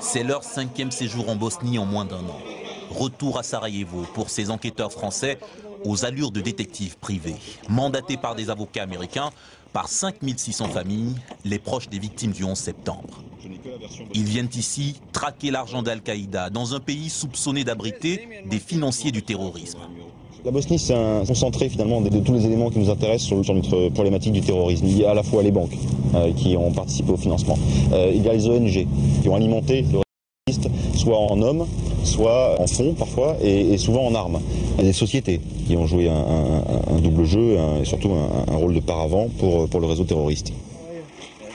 C'est leur 5e séjour en Bosnie en moins d'un an. Retour à Sarajevo pour ces enquêteurs français aux allures de détectives privés, mandatés par des avocats américains, par 5600 familles, les proches des victimes du 11 septembre. Ils viennent ici traquer l'argent d'Al-Qaïda dans un pays soupçonné d'abriter des financiers du terrorisme. La Bosnie, c'est un concentré finalement de tous les éléments qui nous intéressent sur notre problématique du terrorisme. Il y a à la fois les banques qui ont participé au financement, il y a les ONG qui ont alimenté le terroriste, soit en hommes, soit en fonds parfois, et souvent en armes. Il y a des sociétés qui ont joué un double jeu et surtout un rôle de paravent pour le réseau terroriste.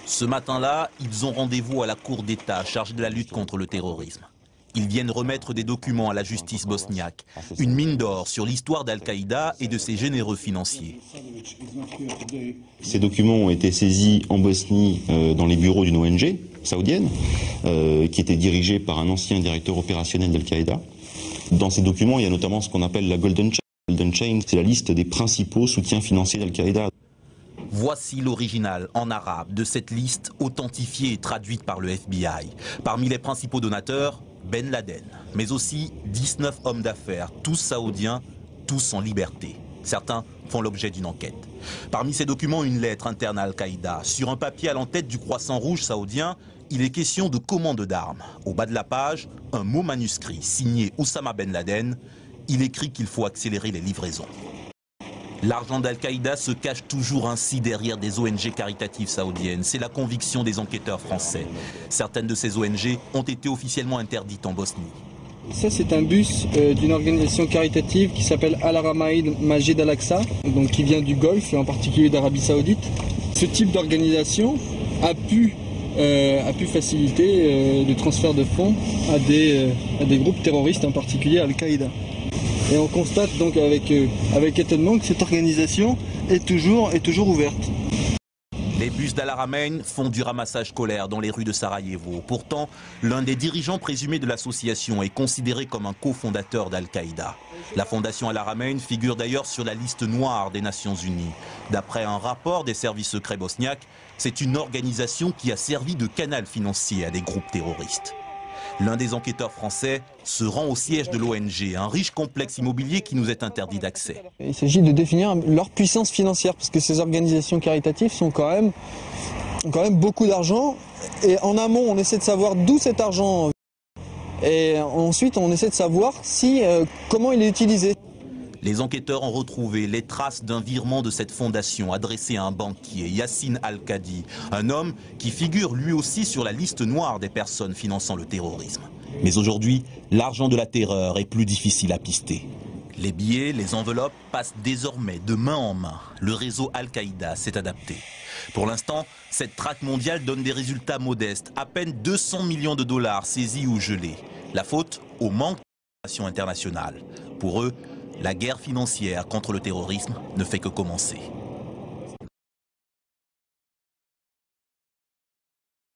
Ce matin-là, ils ont rendez-vous à la Cour d'État chargée de la lutte contre le terrorisme. Ils viennent remettre des documents à la justice bosniaque, une mine d'or sur l'histoire d'Al-Qaïda et de ses généreux financiers. Ces documents ont été saisis en Bosnie dans les bureaux d'une ONG saoudienne qui était dirigée par un ancien directeur opérationnel d'Al-Qaïda. Dans ces documents, il y a notamment ce qu'on appelle la Golden Chain. La Golden Chain, c'est la liste des principaux soutiens financiers d'Al-Qaïda. Voici l'original en arabe de cette liste authentifiée et traduite par le FBI. Parmi les principaux donateurs, Ben Laden, mais aussi 19 hommes d'affaires, tous saoudiens, tous en liberté. Certains font l'objet d'une enquête. Parmi ces documents, une lettre interne à Al-Qaïda. Sur un papier à l'entête du Croissant Rouge saoudien, il est question de commande d'armes. Au bas de la page, un mot manuscrit signé Oussama Ben Laden. Il écrit qu'il faut accélérer les livraisons. L'argent d'Al-Qaïda se cache toujours ainsi derrière des ONG caritatives saoudiennes. C'est la conviction des enquêteurs français. Certaines de ces ONG ont été officiellement interdites en Bosnie. Ça, c'est un bus d'une organisation caritative qui s'appelle Al-Haramain Majid Al-Aqsa, donc qui vient du Golfe et en particulier d'Arabie Saoudite. Ce type d'organisation a pu faciliter le transfert de fonds à des groupes terroristes, en particulier Al-Qaïda. Et on constate donc avec étonnement que cette organisation est toujours ouverte. Les bus d'Al-Haramain font du ramassage scolaire dans les rues de Sarajevo. Pourtant, l'un des dirigeants présumés de l'association est considéré comme un cofondateur d'Al-Qaïda. La fondation Al-Haramain figure d'ailleurs sur la liste noire des Nations Unies. D'après un rapport des services secrets bosniaques, c'est une organisation qui a servi de canal financier à des groupes terroristes. L'un des enquêteurs français se rend au siège de l'ONG, un riche complexe immobilier qui nous est interdit d'accès. Il s'agit de définir leur puissance financière, parce que ces organisations caritatives ont quand même beaucoup d'argent. Et en amont, on essaie de savoir d'où cet argent vient. Et ensuite, on essaie de savoir comment il est utilisé. Les enquêteurs ont retrouvé les traces d'un virement de cette fondation adressé à un banquier, Yassine Al-Kadi, un homme qui figure lui aussi sur la liste noire des personnes finançant le terrorisme. Mais aujourd'hui, l'argent de la terreur est plus difficile à pister. Les billets, les enveloppes passent désormais de main en main. Le réseau Al-Qaïda s'est adapté. Pour l'instant, cette traque mondiale donne des résultats modestes, à peine 200 millions de dollars saisis ou gelés. La faute au manque de coopération internationale. Pour eux, la guerre financière contre le terrorisme ne fait que commencer.